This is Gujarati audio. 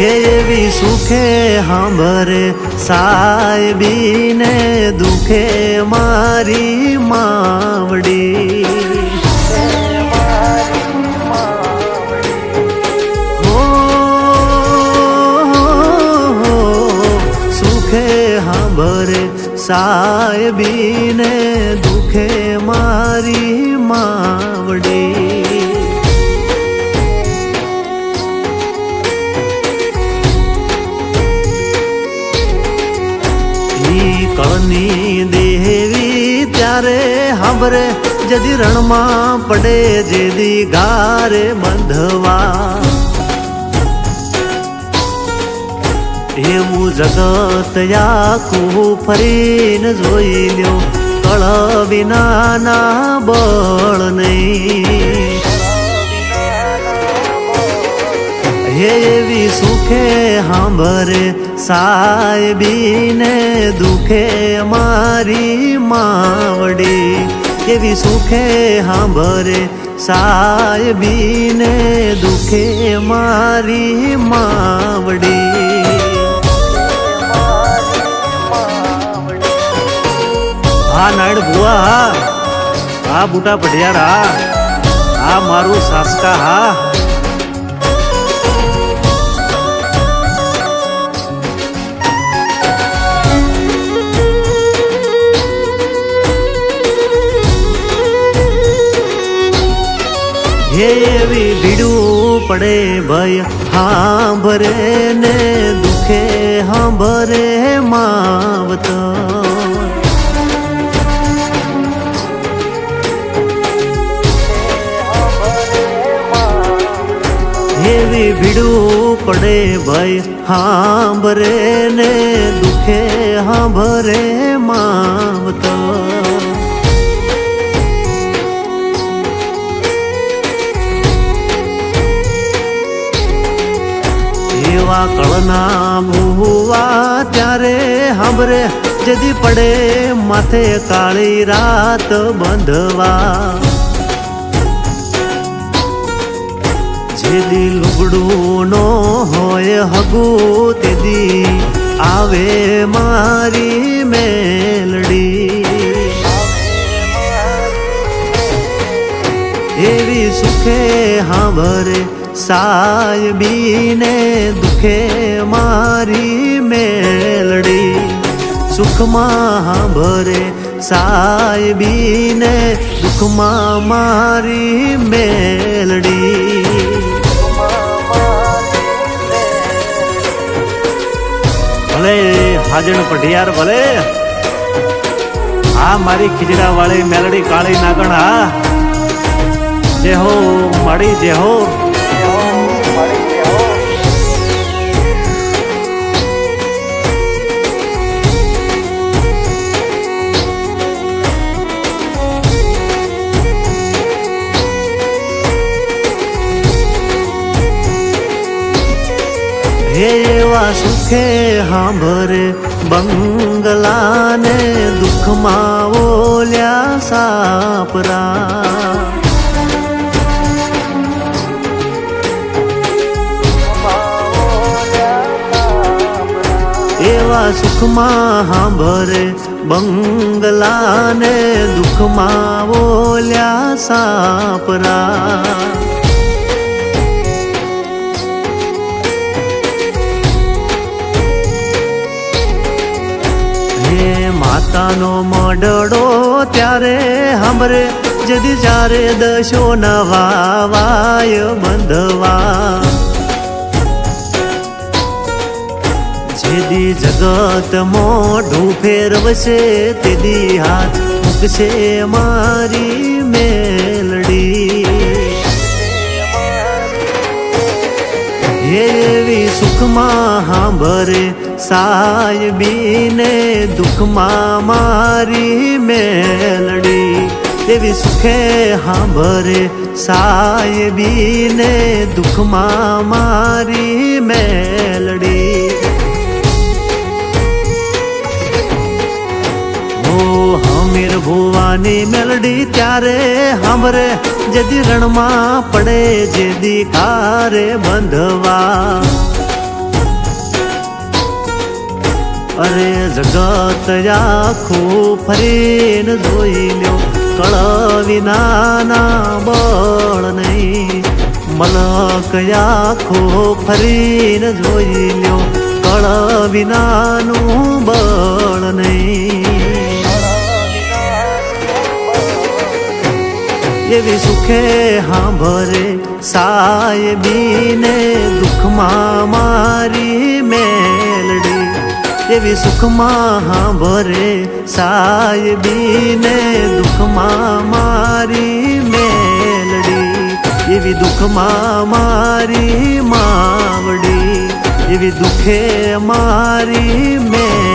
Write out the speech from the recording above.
એવી સુખે સાંભરે સાહેબીને દુખે મારી માવડી સુખે સાંભરે સાહેબીને દુખે મારી માવડી કળની દેવી ત્યારે સાંભરે જદી રણમાં પડે જેદી ગારે બંધવા એવું જગત આખું ફરીને જોઈ લ્યો કળ વિનાના બળ નહીં એવી સુખે સાંભરે સાહેબીને દુખે મારી માવડી એવી સુખે સાંભરે સાહેબીને દુખે મારી માવડી હા નાયણ ભુવા હા બુટા પઢિયાર હા મારું સાસકા હા એવી ભીડું પડે ભય સાંભરે ને દુખે સાંભરે માવત એવી ભીડું પડે ભય સાંભરે ને દુખે સાંભરે માવત એવા કળના ભુવા ત્યારે સાંભરે જદી પડે માથે કાળી રાત બંધવા જેદી લુગડું નો હોય હગું તેદી આવે મારી મેલડી એવી સુખે સાંભરે સાહેબીને દુખે મારી મેલડી સુખમાં સાંભરે સાહેબીને દુઃખમાં મારી મેલડી ભલે હાજણ પઢિયાર ભલે આ મારી ખીજડા વાળી મેલડી કાળી નાગણ હા જે હો માડી જે હો એવા સુખે સાંભરે બંગલાને દુઃખમાં ઓલ્યા સાપરા એવા સુખમાં સાંભરે બંગલાને દુઃખમાં ઓલ્યા સાપરા માતાનો મડડો ત્યારે સાંભરે જદી જ્યારે દશો નવા વાય બંધવા જેદી જગત મોઢું ફેરવશે તેદી હાથ મૂકશે મારી મેલડી એવી સુખમાં સાંભરે સાહેબીને દુઃખમાં મારી મેલડી એવી સુખે સાંભરે સાહેબીને દુઃખમાં મારી મેલડી હમીર ભુવાની મેલડી ત્યારે સાંભરે જેદી રણમાં પડે જેદી કારે બંધવા અરે જગત આખું ફરીને જોઈ લ્યો, કળ વિનાના બળ નહીં. મલક આખો ફરીને જોઈ લ્યો, કળ વિનાનું બળ નહીં. એવી સુખે હાંભરે સાહેબીને દુઃખમાં મારી મેલડી. એવી સુખમાં હાંભરે સાહેબીને દુઃખમાં મારી મેલડી. એવી દુઃખમાં મારી માવડી, એવી દુઃખે મારી મેલડી.